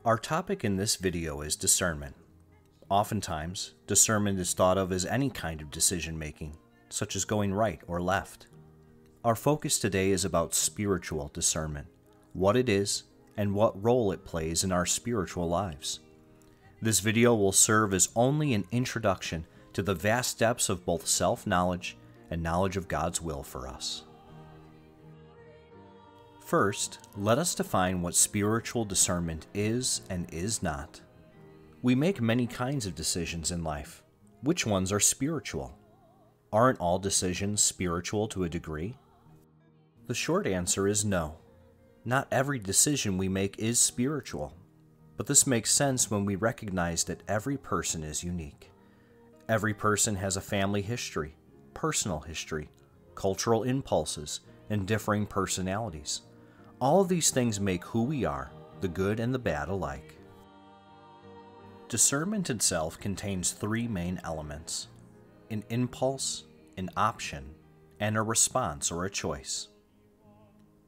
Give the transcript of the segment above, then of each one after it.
Our topic in this video is discernment. Oftentimes, discernment is thought of as any kind of decision making, such as going right or left. Our focus today is about spiritual discernment, what it is, and what role it plays in our spiritual lives. This video will serve as only an introduction to the vast depths of both self-knowledge and knowledge of God's will for us. First, let us define what spiritual discernment is and is not. We make many kinds of decisions in life. Which ones are spiritual? Aren't all decisions spiritual to a degree? The short answer is no. Not every decision we make is spiritual, but this makes sense when we recognize that every person is unique. Every person has a family history, personal history, cultural impulses, and differing personalities. All of these things make who we are, the good and the bad alike. Discernment itself contains three main elements: an impulse, an option, and a response or a choice.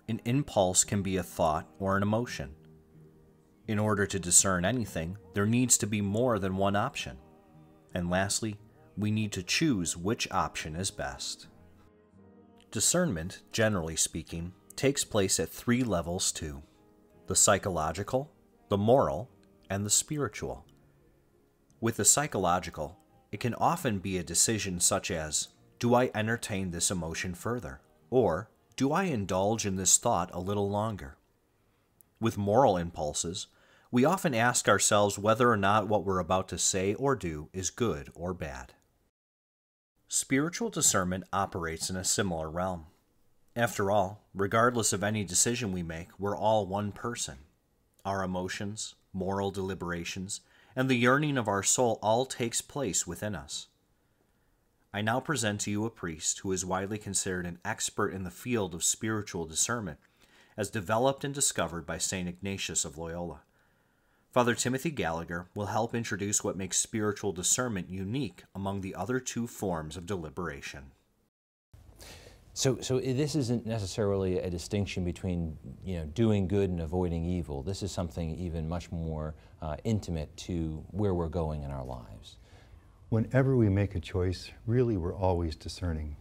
An impulse can be a thought or an emotion. In order to discern anything, there needs to be more than one option. And lastly, we need to choose which option is best. Discernment, generally speaking, takes place at three levels too: the psychological, the moral, and the spiritual. With the psychological, it can often be a decision such as, do I entertain this emotion further? Or, do I indulge in this thought a little longer? With moral impulses, we often ask ourselves whether or not what we're about to say or do is good or bad. Spiritual discernment operates in a similar realm. After all, regardless of any decision we make, we're all one person. Our emotions, moral deliberations, and the yearning of our soul all takes place within us. I now present to you a priest who is widely considered an expert in the field of spiritual discernment, as developed and discovered by St. Ignatius of Loyola. Father Timothy Gallagher will help introduce what makes spiritual discernment unique among the other two forms of deliberation. So this isn't necessarily a distinction between, doing good and avoiding evil. This is something even much more intimate to where we're going in our lives. Whenever we make a choice, really we're always discerning.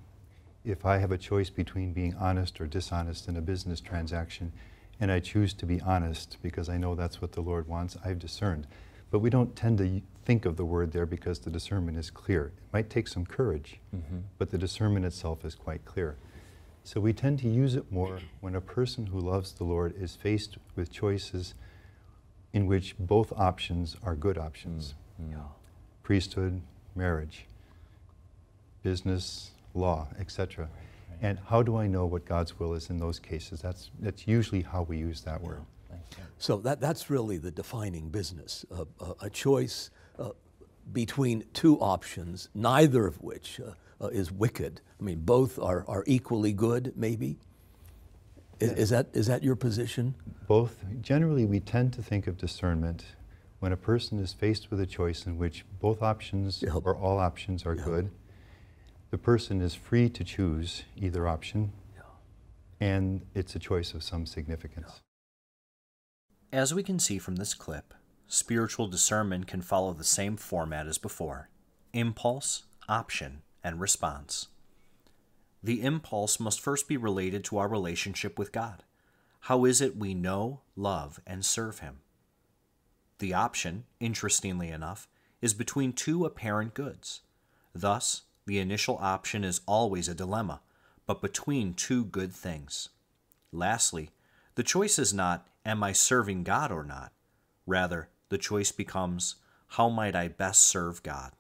If I have a choice between being honest or dishonest in a business transaction, and I choose to be honest because I know that's what the Lord wants, I've discerned. But we don't tend to think of the word there because the discernment is clear. It might take some courage, but the discernment itself is quite clear. So we tend to use it more when a person who loves the Lord is faced with choices in which both options are good options. Priesthood, marriage, business, law, etc. And how do I know what God's will is in those cases? That's usually how we use that word. So that's really the defining business, a choice between two options, neither of which is wicked. I mean, both are equally good, maybe? Is that your position? Both. Generally, we tend to think of discernment when a person is faced with a choice in which both options or all options are good. The person is free to choose either option, and it's a choice of some significance. As we can see from this clip, spiritual discernment can follow the same format as before: impulse, option, and response. The impulse must first be related to our relationship with God. How is it we know, love, and serve Him? The option, interestingly enough, is between two apparent goods. Thus, the initial option is always a dilemma, but between two good things. Lastly, the choice is not, am I serving God or not? Rather, the choice becomes, how might I best serve God?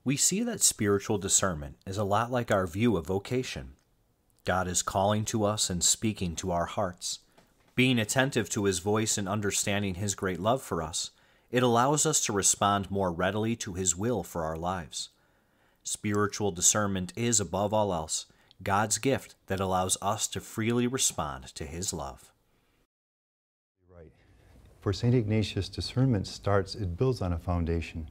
We see that spiritual discernment is a lot like our view of vocation. God is calling to us and speaking to our hearts. Being attentive to His voice and understanding His great love for us, it allows us to respond more readily to His will for our lives. Spiritual discernment is, above all else, God's gift that allows us to freely respond to His love. Right. For St. Ignatius, discernment it builds on a foundation.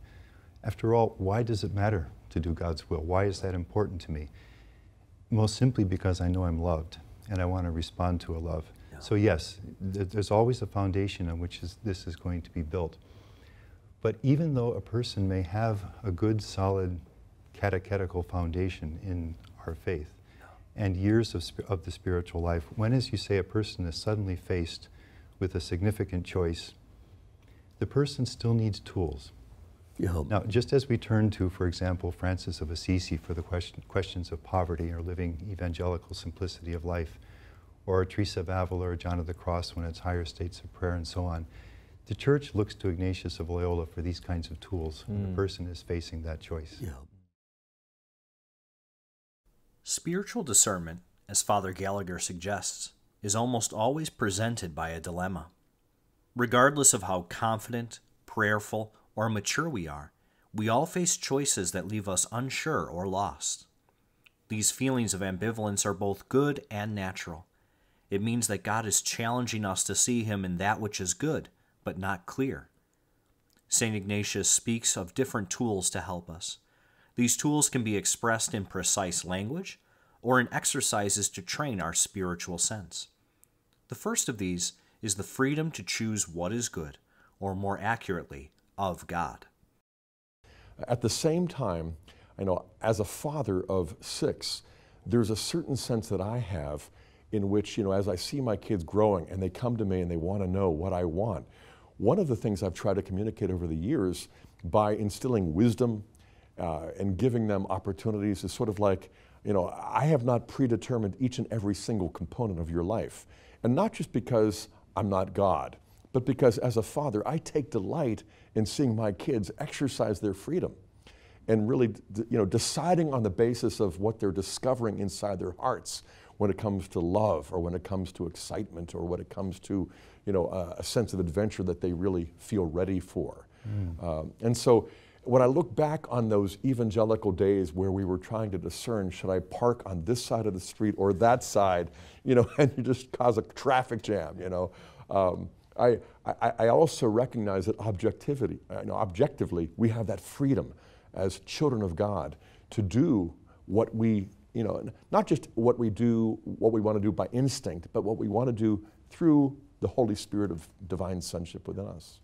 After all, why does it matter to do God's will? Why is that important to me? Most simply because I know I'm loved, and I want to respond to a love. Yeah. So yes, there's always a foundation on which this is going to be built. But even though a person may have a good, solid catechetical foundation in our faith and years of the spiritual life, when, as you say, a person is suddenly faced with a significant choice, the person still needs tools. Yeah. Now, just as we turn to, for example, Francis of Assisi for the questions of poverty or living evangelical simplicity of life, or Teresa of Avila or John of the Cross when it's higher states of prayer and so on, the Church looks to Ignatius of Loyola for these kinds of tools when the person is facing that choice. Yeah. Spiritual discernment, as Father Gallagher suggests, is almost always presented by a dilemma. Regardless of how confident, prayerful, or mature we are, we all face choices that leave us unsure or lost. These feelings of ambivalence are both good and natural. It means that God is challenging us to see Him in that which is good, but not clear. St. Ignatius speaks of different tools to help us. These tools can be expressed in precise language or in exercises to train our spiritual sense. The first of these is the freedom to choose what is good, or more accurately, of God. At the same time, I know as a father of 6, there's a certain sense that I have in which, as I see my kids growing and they come to me and they want to know what I want, one of the things I've tried to communicate over the years by instilling wisdom and giving them opportunities is sort of like, I have not predetermined each and every single component of your life. And not just because I'm not God, but because as a father, I take delight in seeing my kids exercise their freedom and really, deciding on the basis of what they're discovering inside their hearts when it comes to love or when it comes to excitement or when it comes to, a sense of adventure that they really feel ready for. And so when I look back on those evangelical days where we were trying to discern, should I park on this side of the street or that side, and you just cause a traffic jam, I also recognize that objectively, we have that freedom as children of God to do what we, not just what we want to do by instinct, but what we want to do through the Holy Spirit of divine sonship within us.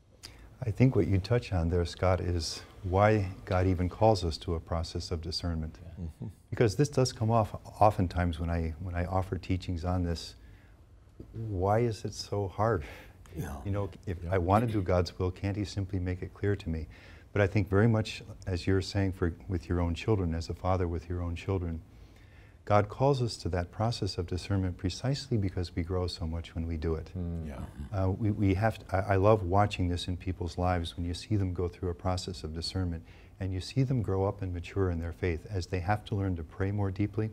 I think what you touch on there, Scott, is why God even calls us to a process of discernment. Because this does come off oftentimes when I offer teachings on this. Why is it so hard? Yeah. If I want to do God's will, can't He simply make it clear to me? But I think very much, as you're saying with your own children, as a father with your own children, God calls us to that process of discernment precisely because we grow so much when we do it. We have to, I love watching this in people's lives when you see them go through a process of discernment and you see them grow up and mature in their faith as they have to learn to pray more deeply,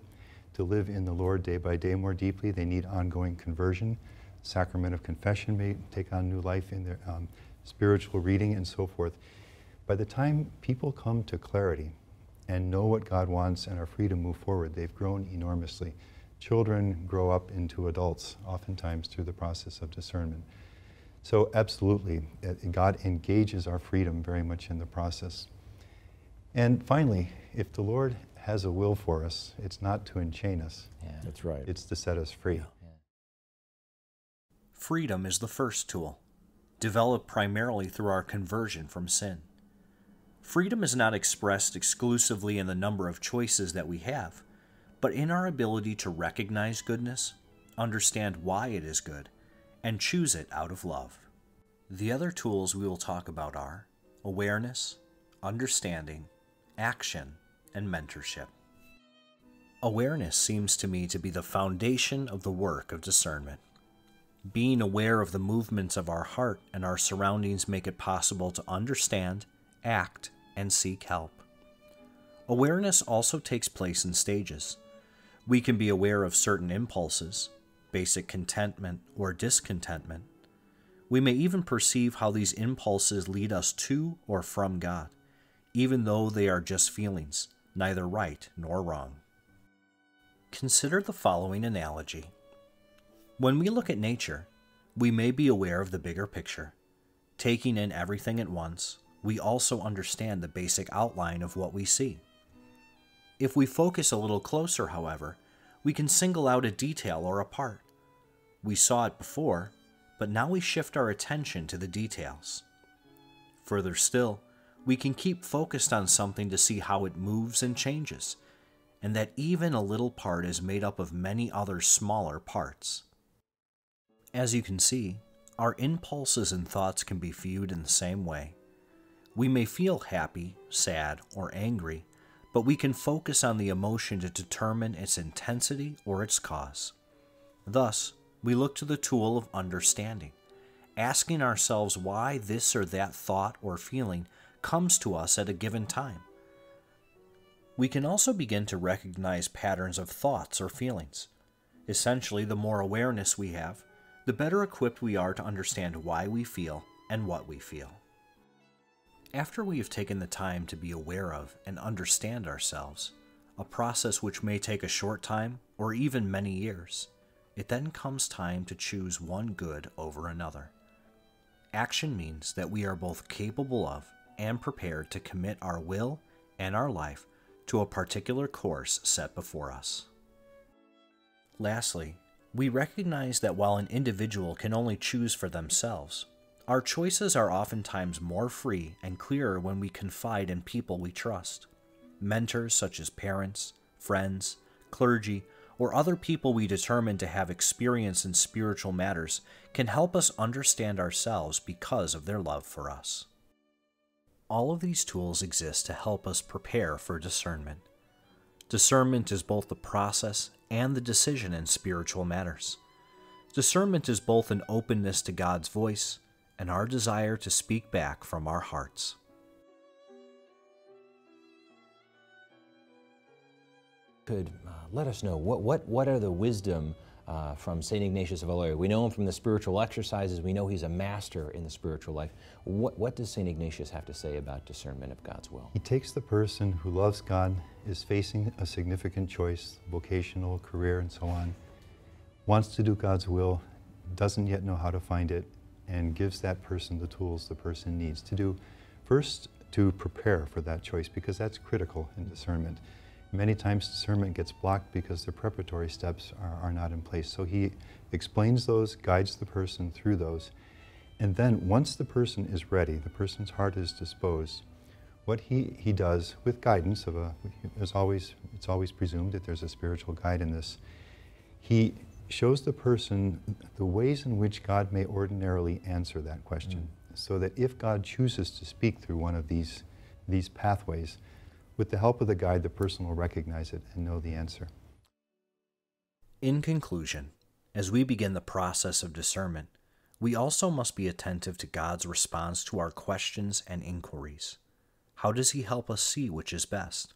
to live in the Lord day by day more deeply. They need ongoing conversion. Sacrament of confession may take on new life in their spiritual reading and so forth. By the time people come to clarity and know what God wants and are free to move forward, they've grown enormously. Children grow up into adults, oftentimes through the process of discernment. So absolutely, God engages our freedom very much in the process. And finally, if the Lord has a will for us, it's not to enchain us. That's right. It's to set us free. Freedom is the first tool, developed primarily through our conversion from sin. Freedom is not expressed exclusively in the number of choices that we have, but in our ability to recognize goodness, understand why it is good, and choose it out of love. The other tools we will talk about are awareness, understanding, action, and mentorship. Awareness seems to me to be the foundation of the work of discernment. Being aware of the movements of our heart and our surroundings make it possible to understand, act, and seek help. Awareness also takes place in stages. We can be aware of certain impulses, basic contentment or discontentment. We may even perceive how these impulses lead us to or from God, even though they are just feelings, neither right nor wrong. Consider the following analogy. When we look at nature, we may be aware of the bigger picture. Taking in everything at once, we also understand the basic outline of what we see. If we focus a little closer, however, we can single out a detail or a part. We saw it before, but now we shift our attention to the details. Further still, we can keep focused on something to see how it moves and changes, and that even a little part is made up of many other smaller parts. As you can see, our impulses and thoughts can be viewed in the same way. We may feel happy, sad, or angry, but we can focus on the emotion to determine its intensity or its cause. Thus, we look to the tool of understanding, asking ourselves why this or that thought or feeling comes to us at a given time. We can also begin to recognize patterns of thoughts or feelings. Essentially, the more awareness we have, the better equipped we are to understand why we feel and what we feel. After we have taken the time to be aware of and understand ourselves, a process which may take a short time or even many years, it then comes time to choose one good over another. Action means that we are both capable of and prepared to commit our will and our life to a particular course set before us. Lastly, we recognize that while an individual can only choose for themselves, our choices are oftentimes more free and clearer when we confide in people we trust. Mentors such as parents, friends, clergy, or other people we determine to have experience in spiritual matters can help us understand ourselves because of their love for us. All of these tools exist to help us prepare for discernment. Discernment is both the process and the decision in spiritual matters. Discernment is both an openness to God's voice and our desire to speak back from our hearts. Could let us know what are the wisdom from St. Ignatius of Loyola? We know him from the spiritual exercises. We know he's a master in the spiritual life. What does St. Ignatius have to say about discernment of God's will? He takes the person who loves God, is facing a significant choice, vocational, career, and so on, wants to do God's will, doesn't yet know how to find it, and gives that person the tools the person needs to do. First, to prepare for that choice, because that's critical in discernment. Many times discernment gets blocked because the preparatory steps are not in place. So he explains those, guides the person through those. And then once the person is ready, the person's heart is disposed, what he does with guidance of it's always presumed that there's a spiritual guide in this. He shows the person the ways in which God may ordinarily answer that question. So that if God chooses to speak through one of these pathways, with the help of the guide, the person will recognize it and know the answer. In conclusion, as we begin the process of discernment, we also must be attentive to God's response to our questions and inquiries. How does He help us see which is best?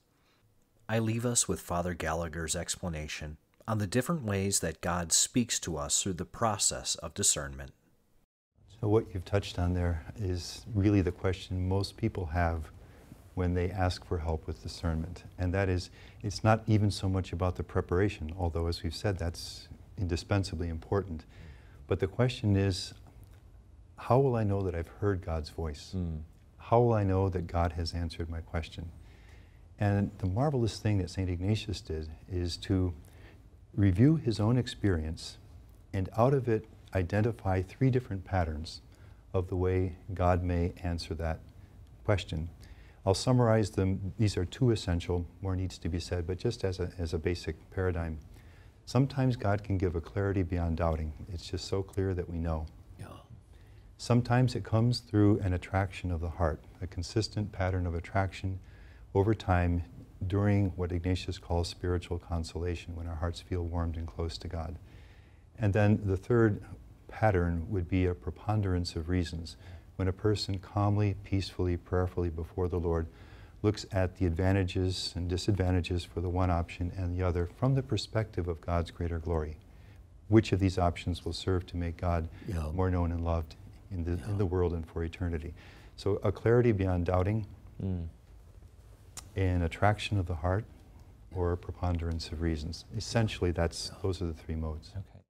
I leave us with Father Gallagher's explanation on the different ways that God speaks to us through the process of discernment. So what you've touched on there is really the question most people have when they ask for help with discernment. And that is, it's not even so much about the preparation, although as we've said, that's indispensably important. But the question is, how will I know that I've heard God's voice? How will I know that God has answered my question? And the marvelous thing that St. Ignatius did is to review his own experience and out of it identify 3 different patterns of the way God may answer that question. I'll summarize them. These are 2 essential, more needs to be said, but just as a basic paradigm. Sometimes God can give a clarity beyond doubting. It's just so clear that we know. Sometimes it comes through an attraction of the heart, a consistent pattern of attraction over time during what Ignatius calls spiritual consolation, when our hearts feel warmed and close to God. And then the third pattern would be a preponderance of reasons, when a person calmly, peacefully, prayerfully before the Lord looks at the advantages and disadvantages for the one option and the other from the perspective of God's greater glory. Which of these options will serve to make God more known and loved in the world and for eternity? So a clarity beyond doubting, an attraction of the heart, or a preponderance of reasons. Essentially, those are the 3 modes. Okay.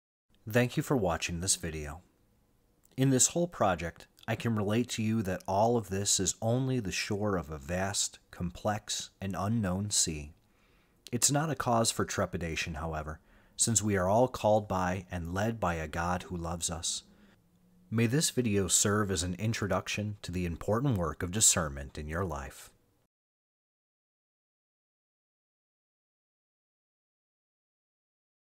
Thank you for watching this video. In this whole project, I can relate to you that all of this is only the shore of a vast, complex, and unknown sea. It's not a cause for trepidation, however, since we are all called by and led by a God who loves us. May this video serve as an introduction to the important work of discernment in your life.